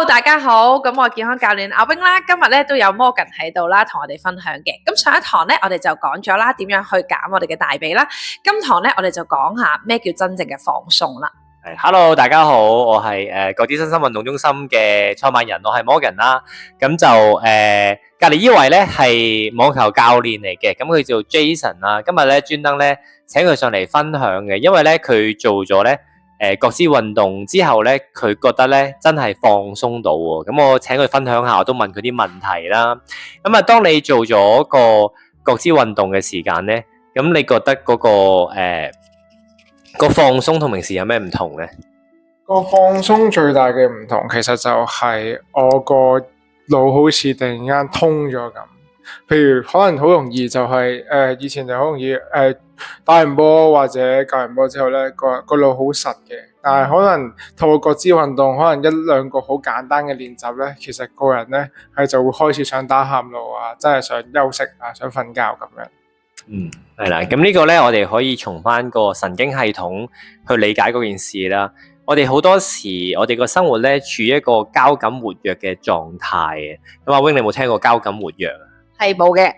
大家好，咁我係健康教練阿 wing 啦，今日咧都有 Morgan 喺度啦，同我哋分享嘅。咁上一堂咧，我哋就講咗啦，點樣去減我哋嘅大髀啦。今堂咧，我哋就講下咩叫真正嘅放鬆啦。Hello， 大家好，我係國際身心運動中心嘅創辦人，我係 Morgan 啦。咁就隔離呢位咧係網球教練嚟嘅，咁佢叫 Jason 啦。今日咧專登咧請佢上嚟分享嘅，因為咧佢做咗咧各肢運動之後咧，佢覺得咧真係放鬆到喎。咁我請佢分享下，我都問佢啲問題啦。咁啊，當你做咗個各肢運動嘅時間咧，咁你覺得嗰個放鬆同平時有咩唔同咧？個放鬆最大嘅唔同，其實就係我個腦好似突然間通咗咁。譬如可能好容易就係以前就好容易打完波或者教完波之後咧，個腦好實嘅。但係可能透過各肢運動，可能一兩個好簡單嘅練習咧，其實個人咧係就會開始想打喊路啊，真係想休息啊，想瞓覺咁樣。係啦，咁呢個咧，我哋可以從翻個神經系統去理解嗰件事啦。我哋好多時，我哋個生活咧處於一個交感活躍嘅狀態嘅。咁阿 wing，你有冇聽過交感活躍？係冇嘅。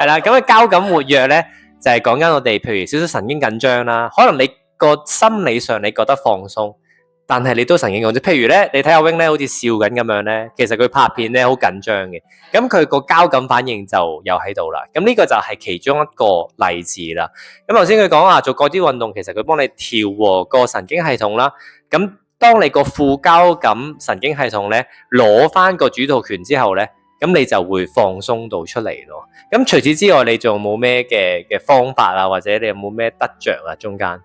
係啦，咁嘅交感活躍咧，就係講緊我哋，譬如少少神經緊張啦，可能你個心理上你覺得放鬆，但係你都神經緊張。譬如咧，你睇阿 wing 咧，好似笑緊咁樣咧，其實佢拍片咧好緊張嘅，咁佢個交感反應就有喺度啦。咁呢個就係其中一個例子啦。咁頭先佢講話做各啲運動，其實佢幫你調和個神經系統啦。咁當你個副交感神經系統咧攞翻個主導權之後咧，咁你就會放鬆到出嚟咯。咁除此之外，你仲有冇咩嘅方法啊？或者你有冇咩得着啊？中間？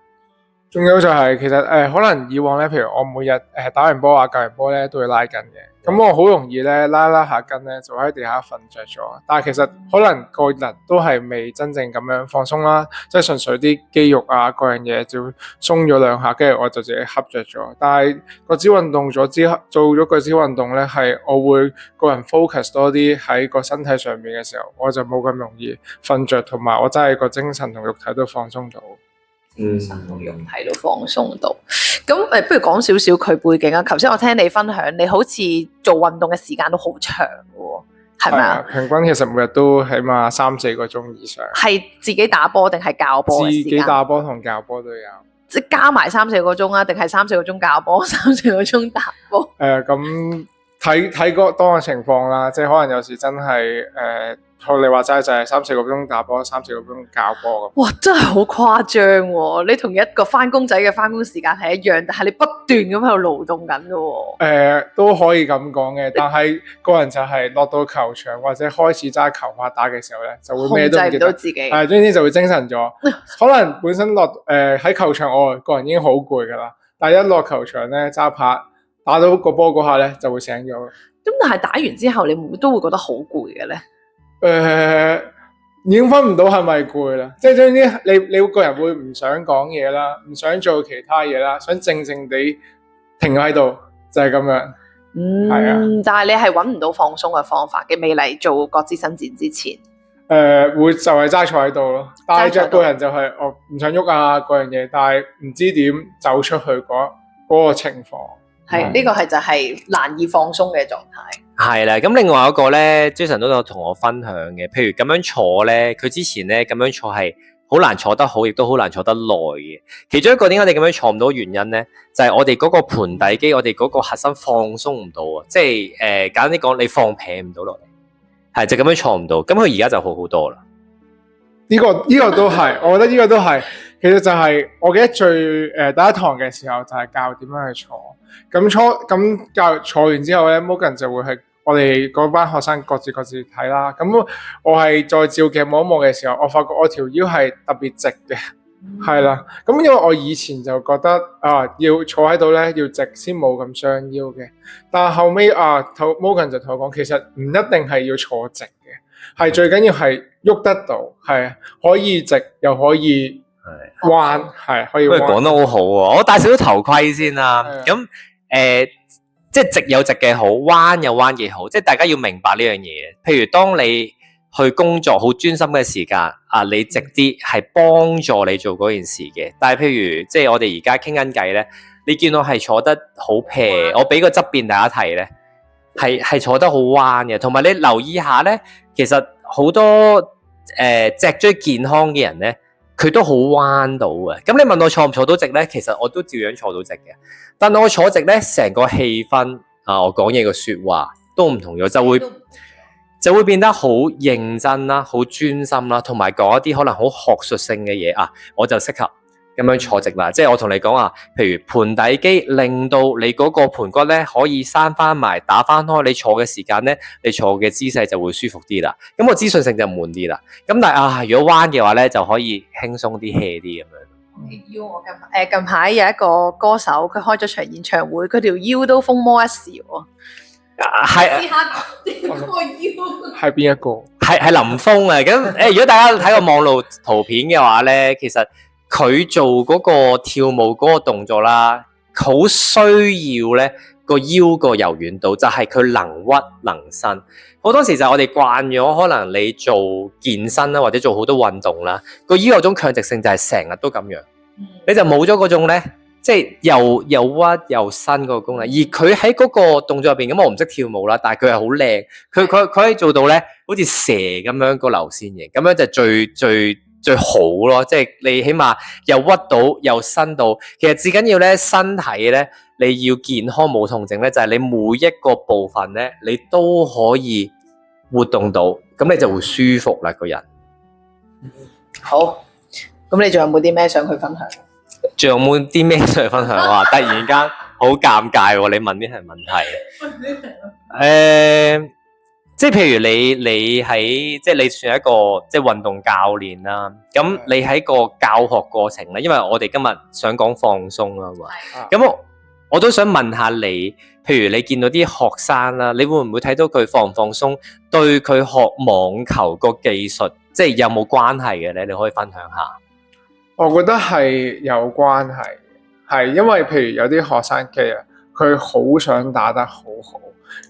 仲有就係其實可能以往咧，譬如我每日打完波啊、教完波咧都會拉筋嘅，咁我好容易咧拉下筋咧就喺地下瞓着咗。但係其實可能個人都係未真正咁樣放鬆啦，即係純粹啲肌肉啊各樣嘢就鬆咗兩下，跟住我就自己瞌着咗。但係各肢運動咗之後，做咗各肢運動咧，係我會個人 focus 多啲喺個身體上面嘅時候，我就冇咁容易瞓着，同埋我真係個精神同肉體都放鬆到。同肉體都放鬆到，咁不如講少少佢背景啊。頭先我聽你分享，你好似做運動嘅時間都好長嘅，係咪啊？平均其實每日都起碼3-4個鐘以上。係自己打波定係教波嘅時間？自己打波同教波都有。即係加埋3-4個鐘啊？定係3-4個鐘教波，3-4個鐘打波？咁睇個當嘅情況啦，即係可能有時真係學你話齋就係3-4個鐘打波，3-4個鐘教波咁。哇，真係好誇張喎！你同一個返工仔嘅返工時間係一樣，但係你不斷咁喺度勞動緊嘅喎。都可以咁講嘅，但係個人就係落到球場或者開始揸球拍打嘅時候咧，就會咩都唔記得，控制唔到自己。係，總之就會精神咗。可能本身喺球場外，個人已經好攰㗎啦，但係一落球場咧揸拍打到個波嗰下咧就會醒咗。咁但係打完之後，你都會覺得好攰嘅咧？已經分唔到係咪攰啦，即係總之你個人會唔想講嘢啦，唔想做其他嘢啦，想靜靜地停喺度，就係咁樣。係啊。但係你係揾唔到放鬆嘅方法嘅，未嚟做各肢伸展之前。會就係齋坐喺度咯，但係個人就係我唔想喐啊嗰樣嘢，但係唔知點走出去嗰個情況。係呢個係就係難以放鬆嘅狀態。係啦，咁另外一個咧 ，Jason 都有同我分享嘅，譬如咁樣坐咧，佢之前咧咁樣坐係好難坐得好，亦都好難坐得耐嘅。其中一個點解你咁樣坐唔到原因咧，就係我哋嗰個盆底肌，我哋嗰個核心放鬆唔到啊，即係簡單啲講，你放平唔到落嚟，係就咁樣坐唔到。咁佢而家就好好多啦。呢個都係，我覺得呢個都係，其實就係我記得最第一堂嘅時候就係教點樣去坐。咁教坐完之後咧 ，Morgan 就會係我哋嗰班學生各自睇啦。咁我係再照鏡望一望嘅時候，我發覺我條腰係特別直嘅，係啦。咁因為我以前就覺得要坐喺度咧要直先冇咁傷腰嘅，但係後尾Morgan 就同我講，其實唔一定係要坐直嘅，係最緊要係喐得到，係可以直又可以彎，係可以彎。喂，講得好好喎！我戴少少頭盔先啦。咁即係直有直嘅好，彎有彎嘅好，即係大家要明白呢樣嘢。譬如當你去工作好專心嘅時間，你直啲係幫助你做嗰件事嘅。但係譬如即係我哋而家傾緊偈咧，你見到係坐得好斜，我俾個側邊大家睇咧，係坐得好彎嘅，同埋你留意下咧，其實好多脊椎健康嘅人咧，佢都好彎到嘅。咁你問我坐唔坐到直咧，其實我都照樣坐到直嘅。但係我坐直咧，成個氣氛啊，我講嘢嘅説話都唔同咗，就會變得好認真啦，好專心啦，同埋講一啲可能好學術性嘅嘢啊，我就適合咁樣坐直啦。即係我同你講啊，譬如盤底肌令到你嗰個盤骨咧可以閂翻埋，打翻開，你坐嘅時間咧，你坐嘅姿勢就會舒服啲啦。咁個資訊性就悶啲啦。咁但係啊，如果彎嘅話咧，就可以輕鬆啲 hea 啲咁樣。腰我近排有一個歌手，佢開咗場演唱會，佢條腰都風魔一時喎。係試下點個腰？係邊一個？係林峰啊！咁如果大家睇過網絡圖片嘅話咧，其實佢做嗰個跳舞嗰個動作啦，好需要咧個腰個柔軟度，就係佢能屈能伸。好多時就係我哋慣咗，可能你做健身啦，或者做好多運動啦，個腰有種強直性，就係成日都咁樣，你就冇咗嗰種咧。即係又屈又伸嗰個功能，而佢喺嗰個動作入邊，咁我唔識跳舞啦，但係佢係好靚，佢可以做到咧，好似蛇咁樣個流線型，咁樣就最好咯。即係你起碼又屈到又伸到，其實至緊要咧身體咧，你要健康冇痛症咧，就係你每一個部分咧，你都可以活動到，咁你就會舒服啦個人。好，咁你仲有冇啲咩想去分享？仲有冇啲咩想去分享啊？突然間好尷尬喎！你問呢係問題。即係譬如你喺即係你算係一個即係運動教練啦。咁你喺個教學過程咧，因為我哋今日想講放鬆啦嘛。咁我都想問下你，譬如你見到啲學生啦，你會唔會睇到佢放唔放鬆，對佢學網球個技術，即係有冇關係嘅咧？你可以分享下。我覺得係有關係，係因為譬如有啲學生其實佢好想打得好好，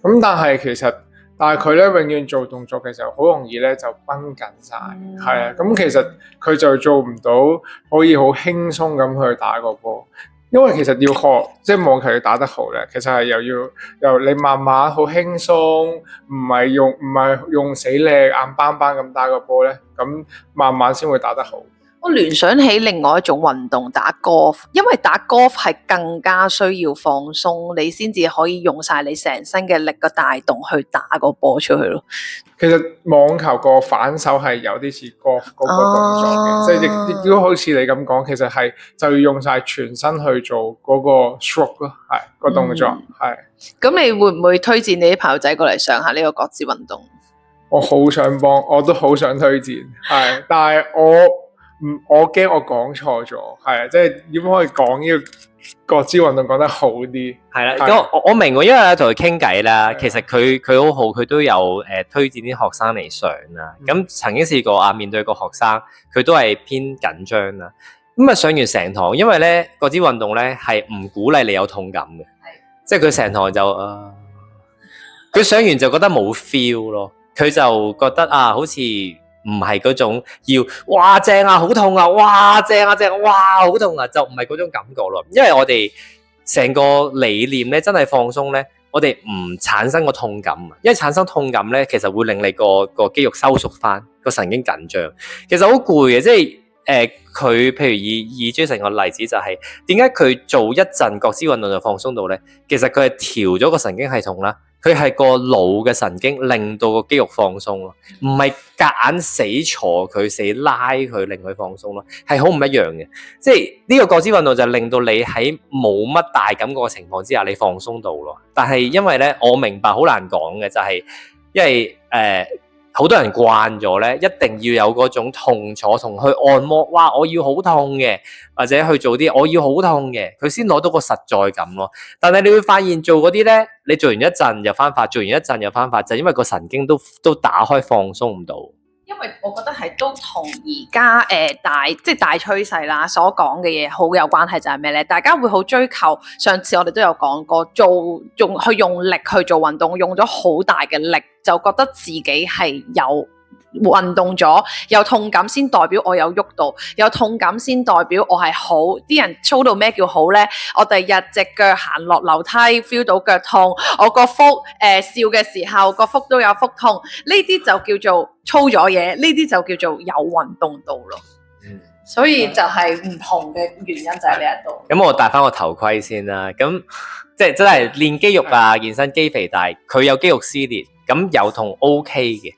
咁但係佢咧永遠做動作嘅時候，好容易咧就繃緊晒，係啊，咁其實佢就做唔到可以好輕鬆咁去打個波，因為其實要學即係網球要打得好咧，其實係由你慢慢好輕鬆，唔係用死力硬邦邦咁打個波咧，咁慢慢先會打得好。我聯想起另外一種運動，打 golf， 因為打 golf 係更加需要放鬆，你先至可以用晒你成身嘅力個帶動去打個波出去咯。其實網球個反手係有啲似 golf 嗰個動作嘅，即係亦都好似你咁講，其實係就要用晒全身去做嗰個 stroke 咯，係個動作係。咁你會唔會推薦你啲朋友仔過嚟上下呢個角子運動？我好想幫，我都好想推薦，係，但係我驚我講錯咗，係啊，即係點可以講呢個角子運動講得好啲？係啦，咁我明喎，因為同佢傾偈啦，其實佢好好，佢都有推薦啲學生嚟上啦。咁曾經試過面對個學生，佢都係偏緊張啦。咁上完成堂，因為咧角子運動咧係唔鼓勵你有痛感嘅，即係佢成堂就佢上完就覺得冇 feel 咯，佢就覺得好似唔係嗰種要哇正啊好痛啊哇正啊正啊哇好痛啊，就唔係嗰種感覺咯。因為我哋成個理念咧真係放鬆咧，我哋唔產生個痛感啊，因為產生痛感咧其實會令你個肌肉收縮翻，個神經緊張，其實好攰嘅。即係佢譬如以 Jason 個例子就係點解佢做一陣角子運動就放鬆到咧？其實佢係調咗個神經系統啦。佢係個腦嘅神經令到個肌肉放鬆咯，唔係夾硬死坐佢死拉佢令佢放鬆咯，係好唔一樣嘅。即係呢個角子運動就令到你喺冇乜大感覺嘅情況之下，你放鬆到咯。但係因為咧，我明白好難講嘅就係，因為好多人慣咗咧，一定要有嗰種痛楚同去按摩，哇！我要好痛嘅，或者去做啲我要好痛嘅，佢先攞到個實在感咯。但係你會發現做嗰啲咧，你做完一陣又翻發，做完一陣又翻發，就因為個神經都打開放鬆唔到。因為我覺得係都同而家大趨勢啦所講嘅嘢好有關係，就係咩咧？大家會好追求，上次我哋都有講過，用力去做運動，用咗好大嘅力，就覺得自己係有運動咗，有痛感先代表我有喐到，有痛感先代表我係好。啲人操到咩叫好咧？我第日隻腳行落樓梯 feel 到腳痛，我個腹笑嘅時候個腹都有腹痛，呢啲就叫做操咗嘢，呢啲就叫做有運動到咯。所以就係唔同嘅原因就喺呢一度。咁我戴翻個頭盔先啦。咁即係真係練肌肉啊，健身肌肥大，佢有肌肉撕裂，咁有痛 OK 嘅。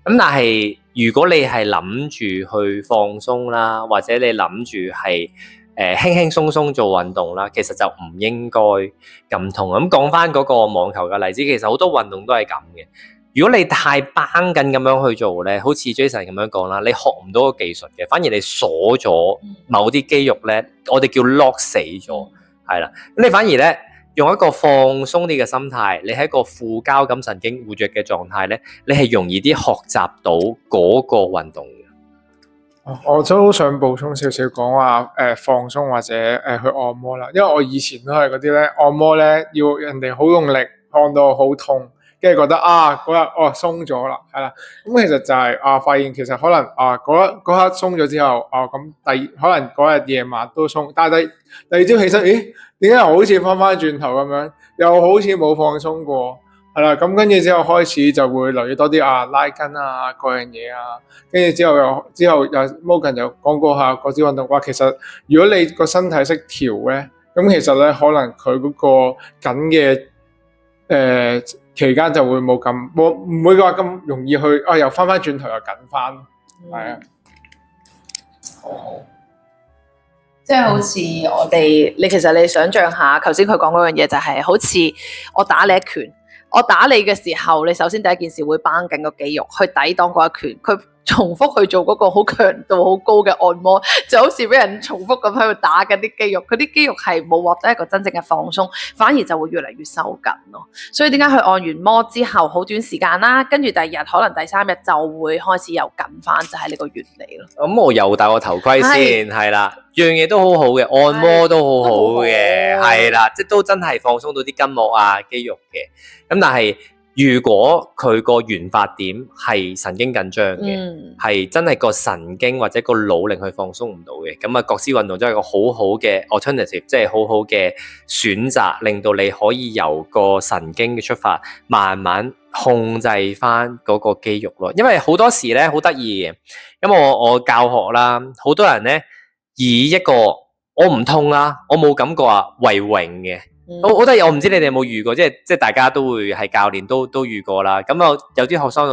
咁但係如果你係諗住去放鬆啦，或者你諗住係輕輕鬆鬆做運動啦，其實就唔應該咁痛。咁講翻嗰個網球嘅例子，其實好多運動都係咁嘅。如果你太繃緊咁樣去做咧，好似 Jason 咁樣講啦，你學唔到個技術嘅，反而你鎖咗某啲肌肉咧，我哋叫 lock 死咗，係啦。咁你反而咧用一個放鬆啲嘅心態，你喺一個副交感神經活躍嘅狀態咧，你係容易啲學習到嗰個運動嘅。我都想補充少少講話放鬆或者去按摩啦，因為我以前都係嗰啲咧按摩咧要人哋好用力，按到好痛。跟住覺得嗰日鬆咗啦，係啦。咁其實就係發現其實可能嗰刻鬆咗之後，咁可能嗰日夜晚都鬆，但係第二朝起身，咦？點解好似翻轉頭咁樣，又好似冇放鬆過，係啦。咁跟住之後開始就會留意多啲拉筋啊嗰樣嘢啊，跟住之後又 Morgan 又講過下嗰支運動，其實如果你個身體識調咧，咁其實咧可能佢嗰個緊嘅期間就會唔會話咁容易去又翻轉頭又緊翻，係啊，好，即係好似我哋，你其實你想象下，頭先佢講嗰樣嘢就係好似我打你一拳，我打你嘅時候，你首先第一件事會繃緊個肌肉去抵擋嗰一拳，佢重複去做嗰個好強度好高嘅按摩，就好似俾人重複咁喺度打緊啲肌肉，佢啲肌肉係冇獲得一個真正嘅放鬆，反而就會越嚟越收緊咯。所以點解佢按完摩之後好短時間啦，跟住第二日可能第三日就會開始又緊翻，就係呢個原理咯。咁我又戴個頭盔先，係啦，樣嘢都好好嘅，按摩都好好嘅，係啦，即係都真係放鬆到啲筋膜啊、肌肉嘅。咁但係如果佢個原發點係神經緊張嘅，係真係個神經或者個腦令佢放鬆唔到嘅，咁各式運動真係個好好嘅 alternative， 即係好好嘅選擇，令到你可以由個神經嘅出發，慢慢控制翻嗰個肌肉咯。因為好多時咧好得意嘅，因為我教學啦，好多人咧以一個我唔痛啦，我冇感覺為榮嘅。我得意，我唔知你哋有冇遇過，即係大家都會係教練都遇過啦。咁有啲學生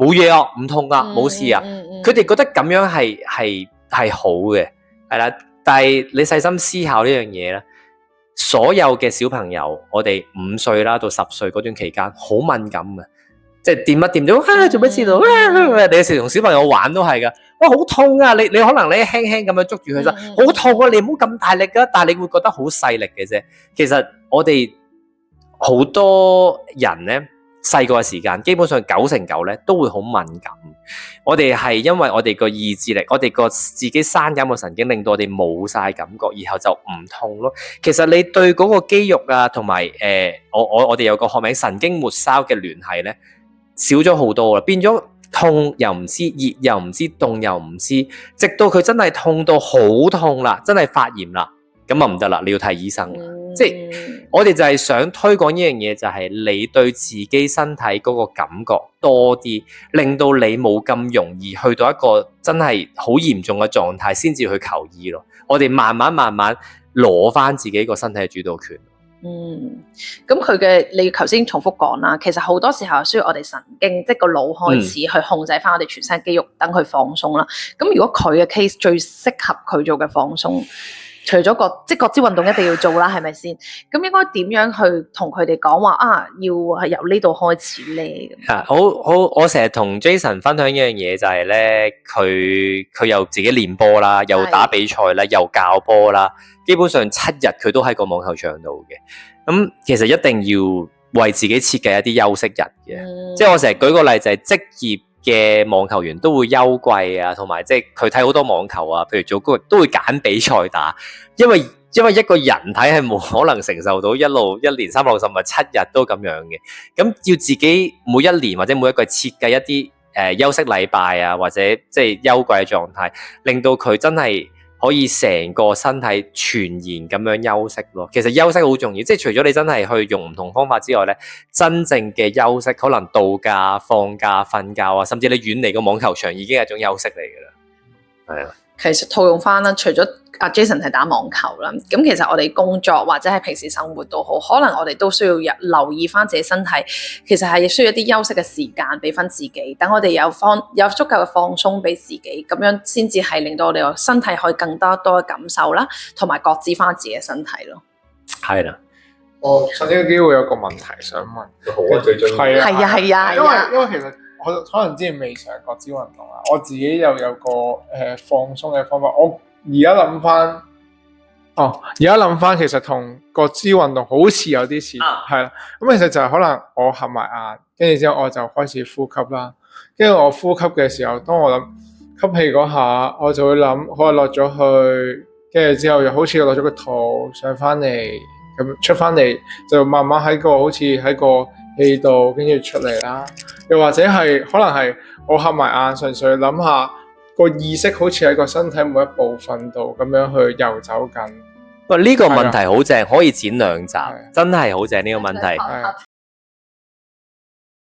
冇嘢啊，唔痛啊，冇事啊，佢哋覺得咁樣係好嘅，係啦。但係你細心思考呢樣嘢咧，所有嘅小朋友，我哋5歲啦到10歲嗰段期間，好敏感嘅，即係掂一掂咗，做咩知道？你有時同小朋友玩都係噶，哇好痛啊！你可能你輕輕咁樣捉住佢身，好痛啊！你唔好咁大力噶，但係你會覺得好細力嘅啫。其實我哋好多人咧細個嘅時間，基本上9成9咧都會好敏感。我哋係因為我哋個意志力，我哋個自己刪減個神經，令到我哋冇晒感覺，然後就唔痛咯。其實你對嗰個肌肉啊，同埋我哋有個學名神經末梢嘅聯繫咧，少咗好多啦，變咗痛又唔知，熱又唔知，凍又唔知，直到佢真係痛到好痛啦，真係發炎啦，咁啊唔得啦，你要睇醫生啦。即係我哋就係想推廣呢樣嘢，就係你對自己身體嗰個感覺多啲，令到你冇咁容易去到一個真係好嚴重嘅狀態，先至去求醫咯。我哋慢慢攞翻自己個身體嘅主導權。咁佢嘅你頭先重複講啦，其實好多時候需要我哋神經，即係個腦開始去控制翻我哋全身肌肉，等佢放鬆啦。咁如果佢嘅 case 最適合佢做嘅放鬆，除咗各支運動一定要做啦，係咪先？咁應該點樣去同佢哋講話要係由呢度開始咧？好，我成日同 Jason 分享一樣嘢就係咧，佢又自己練波啦，又打比賽啦，又教波啦，基本上7日佢都喺個網球場度嘅。咁其實一定要為自己設計一啲休息日嘅，即係我成日舉個例就係職業嘅網球員都會休季啊，同埋即係佢睇好多網球啊，譬如做高都會揀比賽打，因為一個人體係冇可能承受到一年365日7日都咁樣嘅，咁要自己每一年或者每一季設計一啲休息禮拜啊，或者即係休季嘅狀態，令到佢真係可以成個身體全然咁樣休息咯。其實休息好重要，即係除咗你真係去用唔同方法之外咧，真正嘅休息可能度假、放假、瞓覺啊，甚至你遠離個網球場已經係一種休息嚟㗎啦。係啊。其實套用翻啦，除咗阿 Jason 係打網球啦，咁其實我哋工作或者係平時生活都好，可能我哋都需要留意翻自己身體，其實係需要一啲休息嘅時間俾翻自己，等我哋有足夠嘅放鬆俾自己，咁樣先至係令到我哋個身體可以更多嘅感受啦，同埋覺知翻自己嘅身體咯。係啦，我趁呢個機會有個問題想問。好啊，最中意。係啊，係啊，因為其實我可能之前未嘗覺知運動啦，我自己又有個放鬆嘅方法。我而家諗翻，其實同覺知運動好似有啲似，係啦。咁其實就係可能我合埋眼，跟住之後我就開始呼吸啦。跟住我呼吸嘅時候，當我諗吸氣嗰下，我就會諗，可能落咗去，跟住之後又好似落咗個肚上翻嚟，咁出翻嚟就慢慢喺個好似喺個氣度，跟住出嚟啦。又或者係可能係我合埋眼，純粹諗下個意識好似喺個身體每一部分度咁樣去遊走緊。喂，呢個問題好正，可以剪2集，真係好正呢個問題。係啊，